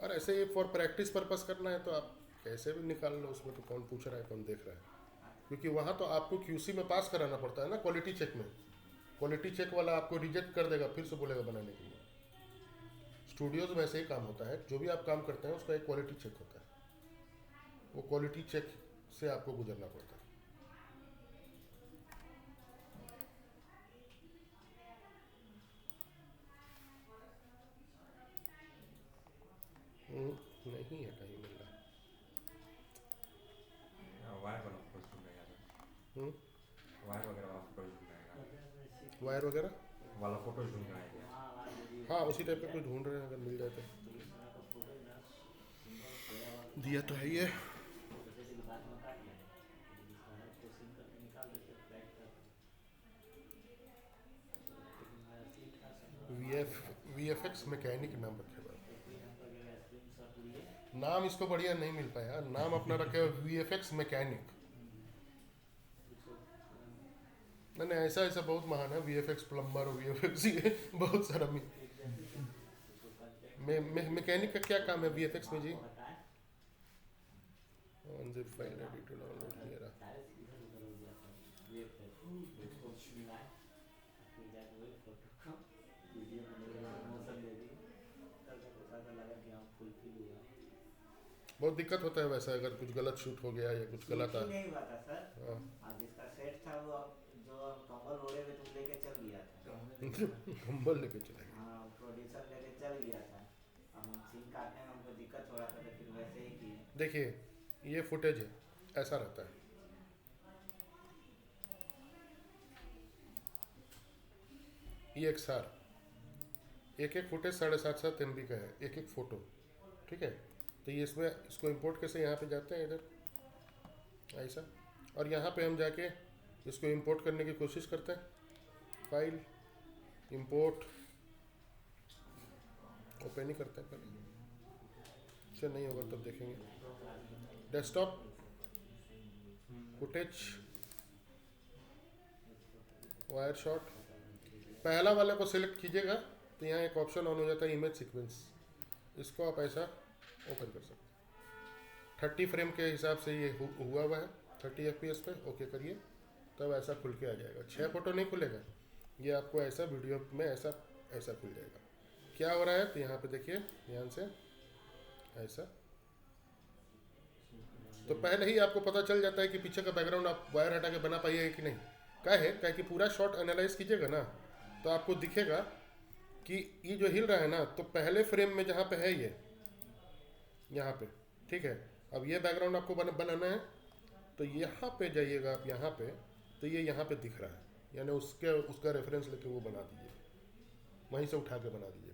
और ऐसे ही फॉर प्रैक्टिस पर्पस करना है तो आप कैसे भी निकाल लो, उसमें तो कौन पूछ रहा है कौन देख रहा है, क्योंकि वहाँ तो आपको QC में पास कराना पड़ता है ना, क्वालिटी चेक में। क्वालिटी चेक वाला आपको रिजेक्ट कर देगा, फिर से बोलेगा बनाने के लिए। स्टूडियोज में ऐसे ही काम होता है, जो भी आप काम करते हैं उसका एक क्वालिटी चेक होता है, वो क्वालिटी चेक से आपको गुजरना पड़ता है। नहीं है कहीं मिल रहा। वायर वाला फोटो ढूंढ रहा है, वायर वगैरह वाला फोटो ढूंढ रहा है, वायर वगैरह वाला फोटो ढूंढ रहा है। हाँ उसी टाइप का कुछ ढूंढ रहे हैं, अगर मिल जाए तो। दिया तो है ये VFX मैकेनिक नाम रखे हुआ है। नाम इसको बढ़िया नहीं मिल पाया, नाम अपना रखे हुआ VFX मैकेनिक। नहीं ऐसा ऐसा बहुत महान है, VFX प्लम्बर और VFX ये बहुत सारा मैकेनिक का क्या काम है VFX में जी? Unzip file ready to download here। बहुत दिक्कत होता है वैसा, अगर कुछ गलत शूट हो गया या कुछ गलत कुछ नहीं हुआ था सर। हाँ। अब जिसका सेट था वो जो कंबल ओढ़े हुए तुम लेके चल गया था। कंबल लेके चले गए। हाँ प्रोड्यूसर लेके चल गया था। अब हम सीन काटने में हमको दिक्कत हो रहा था तो फिर वैसे ही किए। देखिए ये फुटेज है, ऐसा रहता है। ये एक सार, एक एक फुटेज 7.5 MB का है, एक एक फोटो, ठीक है। तो ये इसमें इसको इंपोर्ट कैसे, यहाँ पे जाते हैं इधर ऐसा, और यहाँ पे हम जाके इसको इंपोर्ट करने की कोशिश करते हैं। फाइल इंपोर्ट ओपन ही करते हैं पहले, इससे नहीं होगा तब देखेंगे। डेस्कटॉप फुटेज वायर शॉट, पहला वाले को सिलेक्ट कीजिएगा तो यहाँ एक ऑप्शन ऑन हो जाता है इमेज सीक्वेंस, इसको आप ऐसा ओपन कर सकते हैं। 30 फ्रेम के हिसाब से ये हुआ है 30 FPS पे, ओके करिए, तब ऐसा खुल के आ जाएगा। 6 फोटो नहीं खुलेगा, ये आपको ऐसा वीडियो में ऐसा खुल जाएगा। क्या हो रहा है तो यहाँ पे देखिए ध्यान से ऐसा, तो पहले ही आपको पता चल जाता है कि पीछे का बैकग्राउंड आप वायर हटा के बना पाइएगा कि नहीं। क्या है कि पूरा शॉट एनालाइज कीजिएगा ना तो आपको दिखेगा कि ये जो हिल रहा है ना, तो पहले फ्रेम में जहाँ पे है ये यहाँ पे, ठीक है। अब ये बैकग्राउंड आपको बनाना है तो यहाँ पे जाइएगा आप, यहाँ पे तो ये यहाँ पे दिख रहा है, यानी उसका रेफरेंस लेके वो बना दीजिए, वहीं से उठा के बना दीजिएगा।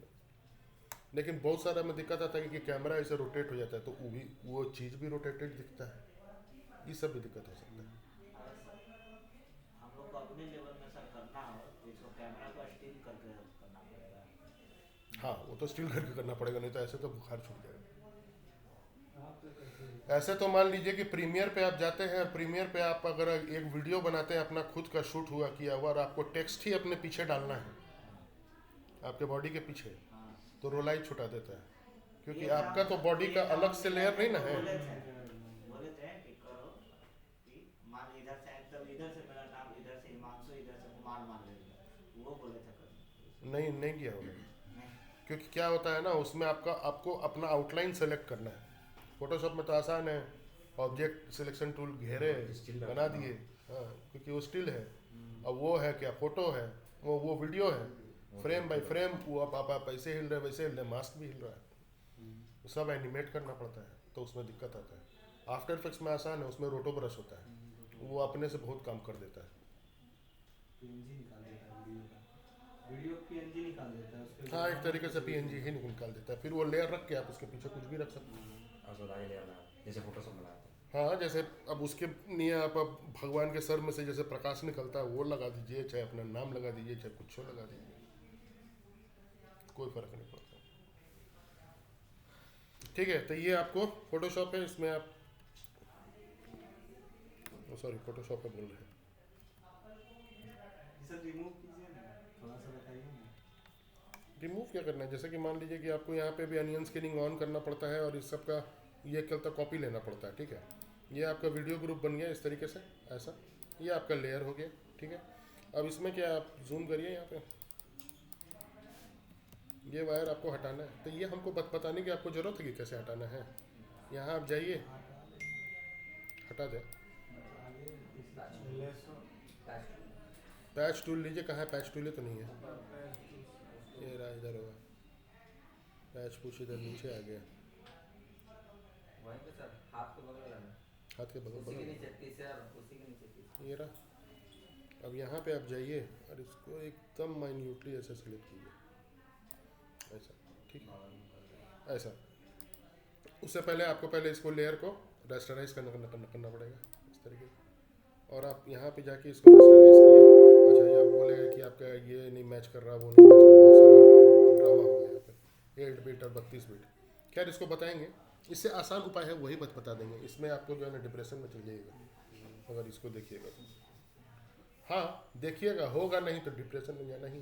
लेकिन बहुत सारा में दिक्कत आता है कि कैमरा ऐसे रोटेट हो जाता है तो वो चीज़ भी रोटेटेड दिखता है, ये सब भी दिक्कत हो सकता है। हम लोग को अपने लेवल में सर करना हो तो इसको कैमरा को स्टील करके करना पड़ेगा। हाँ वो तो स्टिल करके करना पड़ेगा, नहीं तो ऐसे तो बुखार छूट जाएगा। ऐसे तो मान लीजिए कि प्रीमियर पे आप जाते हैं, प्रीमियर पे आप अगर एक वीडियो बनाते हैं अपना खुद का शूट हुआ किया हुआ, और आपको टेक्स्ट ही अपने पीछे डालना है, आपके बॉडी के पीछे, तो रोलाई छुटा देता है, क्योंकि आपका तो बॉडी का अलग से लेयर नहीं ना है। बोले थे कि करो कि मान इधर से एकदम इधर से मेरा नाम, इधर से हिमांशु, इधर से कुमार मान लेगा, वो बोले थे करो। नहीं किया होगा, क्योंकि क्या होता है ना उसमें आपको अपना आउटलाइन सेलेक्ट करना है। फोटोशॉप में तो आसान है, ऑब्जेक्ट सिलेक्शन टूल घेरे बना दिए, हाँ क्योंकि वो स्टिल है। अब वो है क्या, फोटो है, वो वीडियो है, फ्रेम बाय फ्रेम वो आप ऐसे हिल रहे वैसे हिल रहे, मास्क भी हिल रहा है, सब एनिमेट करना पड़ता है, तो उसमें दिक्कत आता है। आफ्टर इफेक्ट्स में आसान है, उसमें रोटो ब्रश होता है, वो अपने से बहुत काम कर देता है। PNG निकाल देता है वीडियो PNG निकाल देता है उसके। हाँ एक तरीके से PNG ही निकाल देता है, फिर वो लेयर रख के आप उसके पीछे कुछ भी रख सकते हैं। जैसे फोटोशॉप बनाया था, हाँ जैसे अब उसके लिए आप अब भगवान के सर में से जैसे प्रकाश निकलता है वो लगा दीजिए, चाहे अपना नाम लगा दीजिए, चाहे कुछ लगा दीजिए, कोई फर्क नहीं पड़ता। ठीक है, तो ये आपको फोटोशॉप है, इसमें आप सॉरी फोटोशॉप पे बोल रहे हैं। सर रिमूव कीजिए ना, थोड़ा सा बताइए ना। रिमूव क्या करना है, जैसे कि मान लीजिए कि आपको यहाँ पे भी अनियन स्कैनिंग ऑन करना पड़ता है और इस सब का ये कल कॉपी लेना पड़ता है, ठीक है। ये आपका वीडियो ग्रुप बन गया इस तरीके से, ऐसा ये आपका लेयर हो गया, ठीक है। अब इसमें क्या आप जूम करिए, यहाँ पे ये वायर आपको हटाना है, तो ये हमको बताने की आपको ज़रूरत है कि कैसे हटाना है। यहाँ आप जाइए, हटा दे, पैच टूल लीजिए, कहाँ है पैच टूल, तो नहीं है, ये रहा इधर होगा, पैच पुश इधर नीचे आ गया, वहीं पे सर हाथ के बगल में, हाथ के उसी के बगल नीचे तीसरा, उसी के नीचे तीसरा, ये रहा। अब यहाँ पे आप जाइए और इसको एकदम माइन्यूटली ऐसे सेलेक्ट कीजिए, ऐसा, ठीक है, ऐसा। उससे पहले आपको पहले इसको लेयर को रेस्टराइज करना पड़ेगा इस तरीके से, और आप यहाँ पे जाके इसको रेस्टराइज किए। अच्छा ये आप बोलेगा कि आपका ये नहीं मैच कर रहा, वो नहीं मैच कर रहा, बहुत सारा ड्रामा होगा यहाँ पे, 8 बिट और 32 बिट। खैर इसको बताएंगे, इससे आसान उपाय है वही बता देंगे। इसमें आपको जो है ना डिप्रेशन में चल जाइएगा अगर इसको देखिएगा तो, हाँ देखिएगा, होगा नहीं तो डिप्रेशन में जाना ही,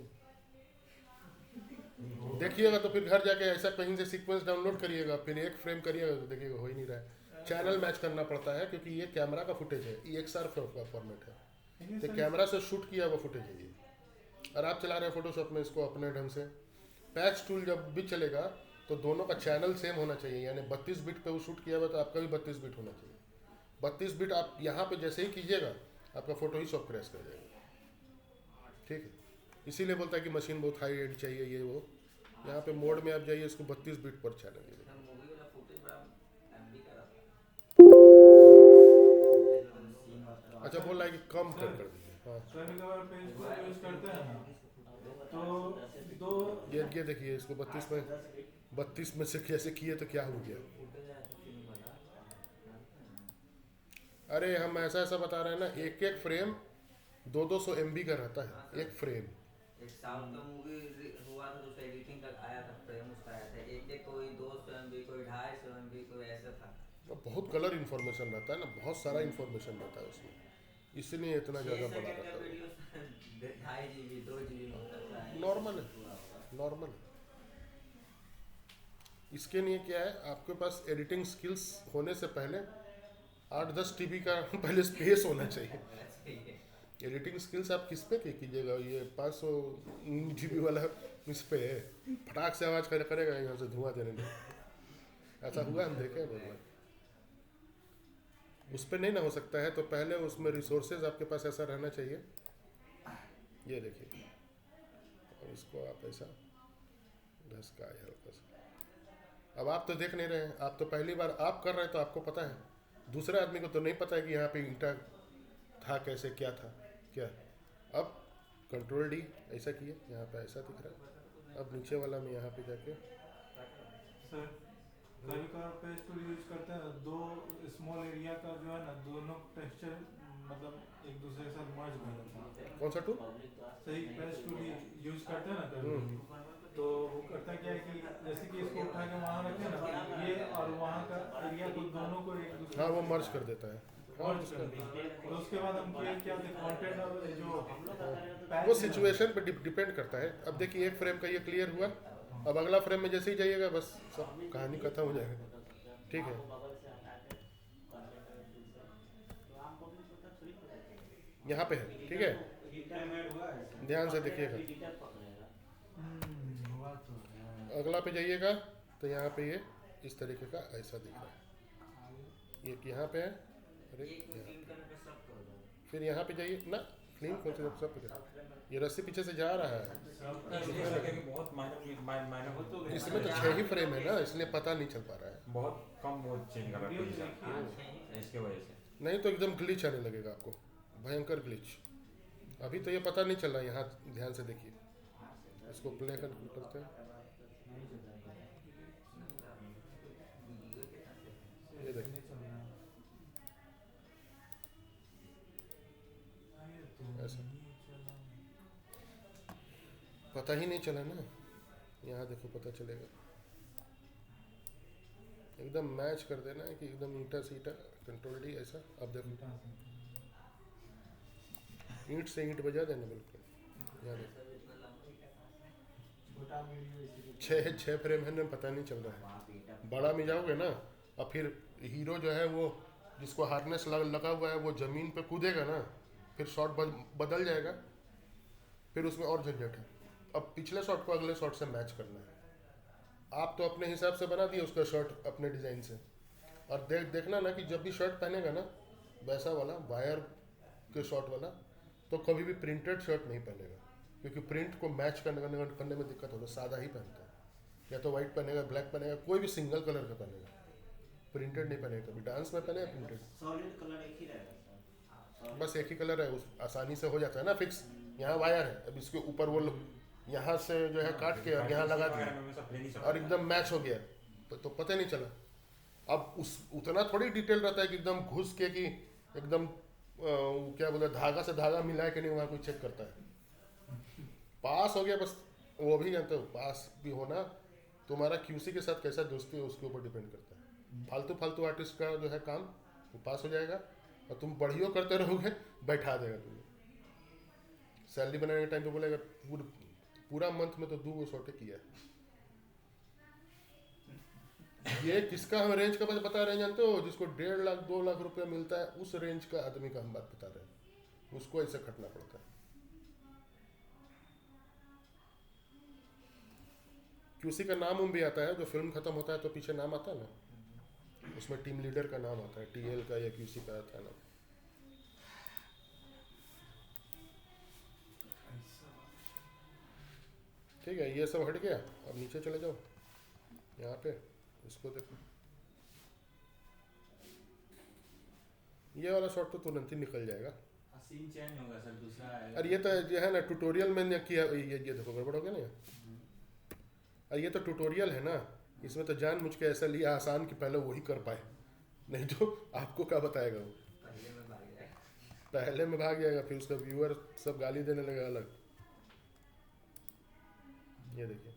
देखिएगा तो फिर घर जाके ऐसा कहीं से सीक्वेंस डाउनलोड करिएगा, फिर एक फ्रेम करिएगा तो देखिएगा हो ही नहीं रहा है। चैनल मैच करना पड़ता है क्योंकि ये कैमरा का फुटेज है, ये XR फॉर्मेट है, तो कैमरा से शूट किया हुआ फुटेज है ये, और आप चला रहे हैं फोटोशॉप में इसको अपने ढंग से। पैच टूल जब भी चलेगा तो दोनों का चैनल सेम होना चाहिए, यानी 32 बिट पे वो शूट किया हुआ तो आपका भी 32 बिट होना चाहिए। 32 बिट आप यहाँ पे जैसे ही कीजिएगा आपका फोटो ही शॉप क्रैश कर जाएगा, ठीक है। इसीलिए बोलता है कि मशीन बहुत हाई एंड चाहिए ये वो, यहाँ पे मोड में आप जाइए, इसको 32 बिट पर चैनल है। सर मूवी वाला फुटेज बड़ा एमबी का रहता है। फुटेज वाला सीन होता है। अच्छा, बोल रहा है कि कम कर दीजिए। हाँ, कभी कभार पेज को यूज करते हैं ना, तो दो ये देखिए, इसको 32 में से कैसे किए तो क्या हो गया। फुटेज आया था फिल्म वाला। अरे हम ऐसा बता रहे हैं ना, एक एक फ्रेम 200 MB का रहता है, एक फ्रेम। एक साउथ का मूवी हुआ था, उसका एडिटिंग का आया था, फ्रेम उसका आया था, एक कोई 200 MB, कोई 250 MB, कोई ऐसा था। और बहुत कलर इन्फॉर्मेशन रहता है ना, बहुत सारा इन्फॉर्मेशन रहता है उसमें, इसलिए इतना ज़्यादा बड़ा रहता है। वीडियो 2.5 GB 2 GB होता है। नॉर्मल है, नॉर्मल है। इसके लिए क्या है, आपके पास एडिटिंग स्किल्स होने से पहले 8-10 TB का पहले स्पेस होना चाहिए। एडिटिंग स्किल्स आप किस पे कीजिएगा, ये 500 GB वाला इस पे है, फटाक से आवाज़ करेगा, यहाँ से धुआं देने में। ऐसा हुआ, हम देखे हैं। उस पर नहीं ना हो सकता है, तो पहले उसमें रिसोर्सेज आपके पास ऐसा रहना चाहिए। ये देखिए, और इसको आप ऐसा घसका है हल्का सा। अब आप तो देख नहीं रहे हैं, आप तो पहली बार आप कर रहे हैं, तो आपको पता है, दूसरे आदमी को तो नहीं पता है कि यहाँ पे ईंटा था, कैसे क्या था क्या। अब Ctrl D ऐसा किए, यहाँ पे ऐसा दिख रहा है। अब नीचे वाला में यहाँ पे जाके सर कभी कभार पेज टूल यूज करते हैं, दो स्मॉल एरिया का जो है ना, दोनों टेक्सचर मतलब एक दूसरे के साथ मर्ज कर देता है। कौन सा टूल? सही, पेज टूल यूज करते हैं ना कभी, तो वो करता क्या है कि जैसे कि इसको उठा के वहाँ रखते हैं ना, ये और वहाँ का एरिया को दोनों को एक दूसरे हाँ, वो मर्ज कर देता है। हाँ, मर्ज कर देता है। और उसके बाद हम क्या थे, कंटेंट और जो वो सिचुएशन पे डिपेंड करता है। अब देखिए, एक फ्रेम का ये क्लियर हुआ, अब अगला फ्रेम में जैसे ही जाइएगा, बस सब कहानी खत्म हो जाएगा। ठीक है, यहाँ पे है, ठीक है, ध्यान से देखिएगा। हुआ तो है। अगला पे जाइएगा तो यहाँ पे ये इस तरीके का ऐसा दिख रहा है, ये यहाँ पे है। अरे एक यहाँ क्लीन पे। करने पे सब कर दो। फिर यहाँ पे जाइए ना, क्लीन कौन से सब पे, ये रस्सी पीछे से जा रहा है। इसलिए लगे कि बहुत माइनर इसमें तो 6 ही फ्रेम है ना, इसलिए पता नहीं चल पा रहा है। बहुत कम वो चेंज कर रहा है इसके वजह से। नहीं तो एकदम ग्लिच आने लगेगा आपको, भयंकर ग्लिच। अभी तो ये पता नहीं चल रहा, यहाँ ध्यान से देखिए, इसको प्ले करते हैं, ये देखिए, ऐसा पता ही नहीं चला ना। यहाँ देखो, पता चलेगा, एकदम मैच कर देना है कि एकदम ईंटा से ईंटा, Ctrl D ऐसा। अब देखो, ईंट से ईंट बजा देना बिल्कुल। यहाँ देखो, छोटा वीडियो इसी छः फ्रेम है ना, पता नहीं चल रहा है। बड़ा में जाओगे ना, और फिर हीरो जो है वो, जिसको हार्नेस लगा हुआ है, वो ज़मीन पे कूदेगा ना, फिर शॉट बदल जाएगा, फिर उसमें और झंझट है। अब पिछले शॉट को अगले शॉट से मैच करना है। आप तो अपने हिसाब से बना दिए उसका शर्ट अपने डिज़ाइन से, और देखना ना कि जब भी शर्ट पहनेगा ना, वैसा वाला वायर के शॉट वाला, तो कभी भी प्रिंटेड शर्ट नहीं पहनेगा, क्योंकि प्रिंट को मैच करने में दिक्कत होगा। सादा ही पहनता है, या तो वाइट पहनेगा, ब्लैक पहनेगा, कोई भी सिंगल कलर का पहनेगा, प्रिंटेड नहीं पहनेगा। कभी डांस में पहने प्रिंटेड, सॉलिड कलर एक ही रहेगा सर। बस एक ही कलर है, उस आसानी से हो जाता है ना फिक्स। यहाँ वायर है, अब इसके ऊपर वो यहाँ से जो है काट के और यहाँ लगा दिया, और एकदम मैच हो गया, तो पता नहीं चला। अब उतना थोड़ी डिटेल रहता है कि एकदम घुस के कि एकदम क्या बोलते, धागा से धागा मिला के नहीं, वहाँ कोई चेक करता है। पास हो गया बस, वो भी जानते हो, पास भी होना तुम्हारा QC के साथ कैसा दोस्ती है उसके ऊपर डिपेंड करता है। फालतू आर्टिस्ट का जो है काम, वो पास हो जाएगा, और तुम बढ़िया करते रहोगे, बैठा देगा तुम्हें। सैलरी बनाने के टाइम पे बोलेगा पूरा मंथ में तो 2 शॉटे किया है। ये किसका हम रेंज का बात बता रहे हैं जानते हो, जिसको 1.5 लाख 2 लाख रुपया मिलता है, उस रेंज का आदमी का हम बात बता रहे हैं। उसको ऐसे खटना पड़ता है। QC का नाम भी आता है, जो फिल्म खत्म होता है तो पीछे नाम आता है ना, उसमें टीम लीडर का नाम आता है, TL का या QC का आता है नाम। ठीक है, ये सब हट गया। अब नीचे चले जाओ, यहाँ पे इसको देखो, ये वाला शॉट तो तुरंत ही निकल जाएगा। सीन चेंज होगा सर, दूसरा आएगा। और ये तो जो है ना ट्यूटोरियल में किया, ये देखो गड़बड़ हो गया ना। और ये तो ट्यूटोरियल है ना, इसमें तो जानबूझ के ऐसा लिया आसान कि पहले वही कर पाए, नहीं तो आपको क्या बताएगा वो। पहले में भाग जाएगा। पहले में भाग जाएगा, फिर उसका व्यूअर सब गाली देने लगेगा अलग। ये देखिए,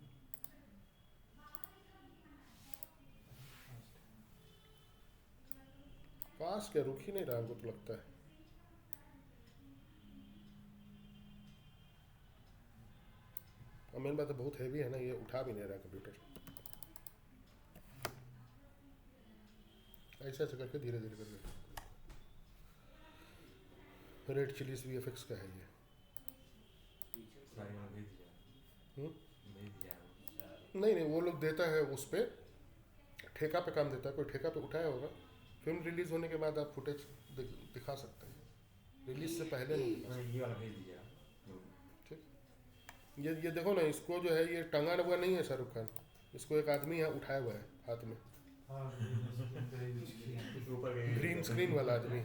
पास क्या रुक ही नहीं रहा, हमको तो लगता है। और मेन बात है बहुत हैवी है ना, ये उठा भी नहीं रहा कंप्यूटर। ऐसा ऐसा करके धीरे धीरे करके। रेड चिलीज VFX का है ये। सारी में भेज दिया, हम्म? भेज दिया। नहीं नहीं, वो लोग देता है उस पर ठेका पे काम देता है, कोई ठेका पे उठाया होगा। फिल्म रिलीज होने के बाद आप फुटेज दिखा सकते हैं, रिलीज से पहले नहीं दिखा सकते। ये वाला भेज दीजिएगा। ये देखो ना, इसको जो है ये टंगा हुआ नहीं है शाहरुख खान, इसको एक आदमी यहाँ उठाया हुआ है हाथ में, हाँ ऊपर ग्रीन स्क्रीन वाला आदमी।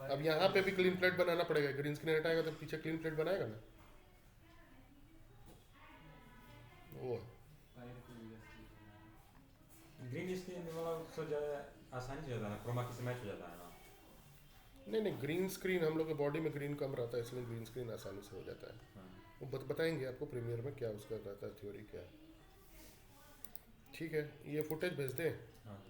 अब यहाँ पे भी क्लीन प्लेट बनाना पड़ेगा, ग्रीन स्क्रीन हटाएगा तो पीछे क्लीन प्लेट बनाएगा ना वो। ग्रीन स्क्रीन वाला उससे ज़्यादा आसानी से जाता है, क्रोमा की से मैच हो जाता है ना। नहीं नहीं, ग्रीन स्क्रीन हम लोग के बॉडी में ग्रीन कम रहता है, इसलिए ग्रीन स्क्रीन आसानी से हो जाता है। हाँ। वो बताएंगे आपको प्रीमियर में क्या उसका रहता है, थ्योरी क्या है। ठीक है, ये फुटेज भेज दें। हाँ